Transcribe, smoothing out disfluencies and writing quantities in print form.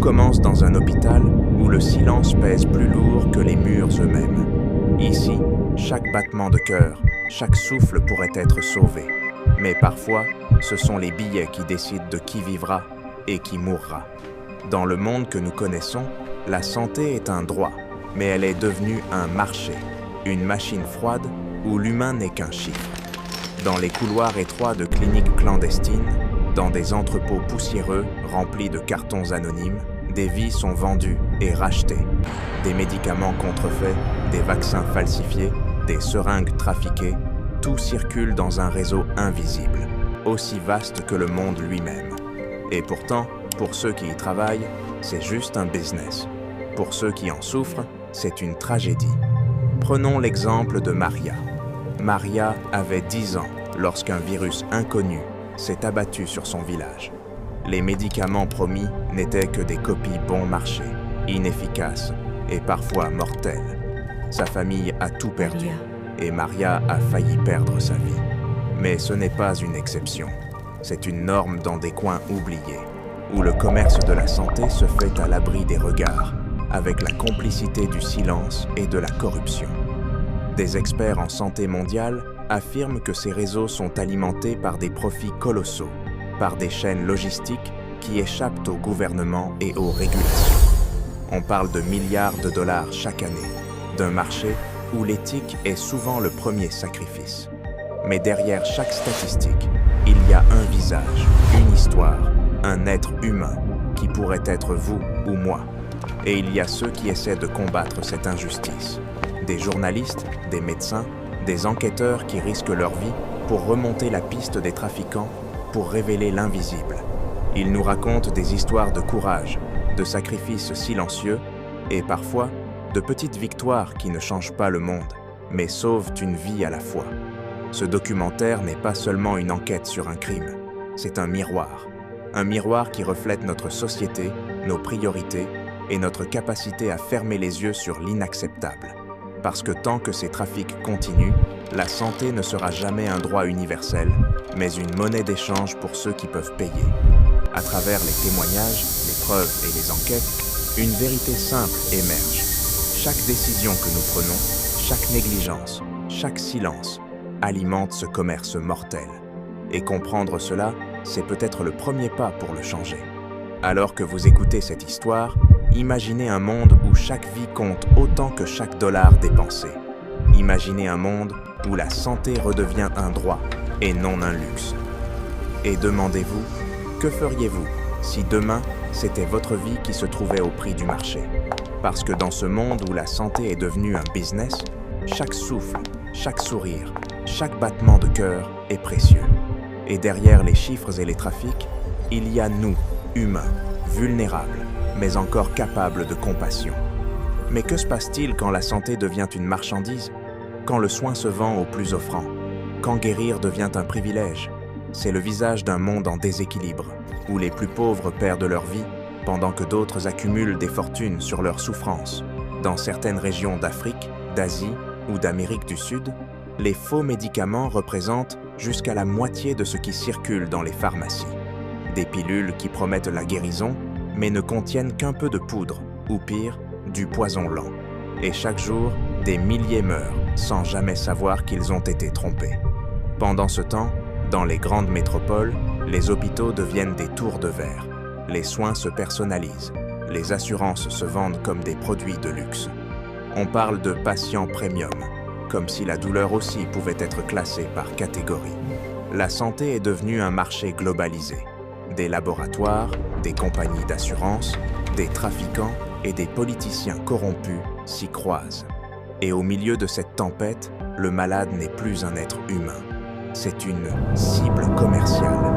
commence dans un hôpital où le silence pèse plus lourd que les murs eux-mêmes. Ici, chaque battement de cœur, chaque souffle pourrait être sauvé. Mais parfois, ce sont les billets qui décident de qui vivra et qui mourra. Dans le monde que nous connaissons, la santé est un droit, mais elle est devenue un marché, une machine froide où l'humain n'est qu'un chiffre. Dans les couloirs étroits de cliniques clandestines, dans des entrepôts poussiéreux remplis de cartons anonymes, des vies sont vendues et rachetées. Des médicaments contrefaits, des vaccins falsifiés, des seringues trafiquées, tout circule dans un réseau invisible, aussi vaste que le monde lui-même. Et pourtant, pour ceux qui y travaillent, c'est juste un business. Pour ceux qui en souffrent, c'est une tragédie. Prenons l'exemple de Maria. Maria avait 10 ans lorsqu'un virus inconnu s'est abattu sur son village. Les médicaments promis n'étaient que des copies bon marché, inefficaces et parfois mortelles. Sa famille a tout perdu et Maria a failli perdre sa vie. Mais ce n'est pas une exception. C'est une norme dans des coins oubliés, où le commerce de la santé se fait à l'abri des regards, avec la complicité du silence et de la corruption. Des experts en santé mondiale affirment que ces réseaux sont alimentés par des profits colossaux, par des chaînes logistiques qui échappent au gouvernement et aux régulations. On parle de milliards de dollars chaque année, d'un marché où l'éthique est souvent le premier sacrifice. Mais derrière chaque statistique, il y a un visage, une histoire, un être humain qui pourrait être vous ou moi. Et il y a ceux qui essaient de combattre cette injustice. Des journalistes, des médecins, des enquêteurs qui risquent leur vie pour remonter la piste des trafiquants, pour révéler l'invisible. Ils nous racontent des histoires de courage, de sacrifices silencieux et parfois de petites victoires qui ne changent pas le monde, mais sauvent une vie à la fois. Ce documentaire n'est pas seulement une enquête sur un crime, c'est un miroir qui reflète notre société, nos priorités et notre capacité à fermer les yeux sur l'inacceptable. Parce que tant que ces trafics continuent, la santé ne sera jamais un droit universel, mais une monnaie d'échange pour ceux qui peuvent payer. À travers les témoignages, les preuves et les enquêtes, une vérité simple émerge. Chaque décision que nous prenons, chaque négligence, chaque silence, alimente ce commerce mortel. Et comprendre cela, c'est peut-être le premier pas pour le changer. Alors que vous écoutez cette histoire, imaginez un monde où chaque vie compte autant que chaque dollar dépensé. Imaginez un monde où la santé redevient un droit et non un luxe. Et demandez-vous, que feriez-vous si demain, c'était votre vie qui se trouvait au prix du marché? Parce que dans ce monde où la santé est devenue un business, chaque souffle, chaque sourire, chaque battement de cœur est précieux. Et derrière les chiffres et les trafics, il y a nous, humains, vulnérables, mais encore capables de compassion. Mais que se passe-t-il quand la santé devient une marchandise? Quand le soin se vend au plus offrant? Quand guérir devient un privilège? C'est le visage d'un monde en déséquilibre, où les plus pauvres perdent leur vie, pendant que d'autres accumulent des fortunes sur leurs souffrances. Dans certaines régions d'Afrique, d'Asie ou d'Amérique du Sud, les faux médicaments représentent jusqu'à la moitié de ce qui circule dans les pharmacies. Des pilules qui promettent la guérison, mais ne contiennent qu'un peu de poudre, ou pire, du poison lent. Et chaque jour, des milliers meurent, sans jamais savoir qu'ils ont été trompés. Pendant ce temps, dans les grandes métropoles, les hôpitaux deviennent des tours de verre. Les soins se personnalisent. Les assurances se vendent comme des produits de luxe. On parle de patients premium, comme si la douleur aussi pouvait être classée par catégorie. La santé est devenue un marché globalisé. Des laboratoires, des compagnies d'assurance, des trafiquants et des politiciens corrompus s'y croisent. Et au milieu de cette tempête, le malade n'est plus un être humain. C'est une cible commerciale.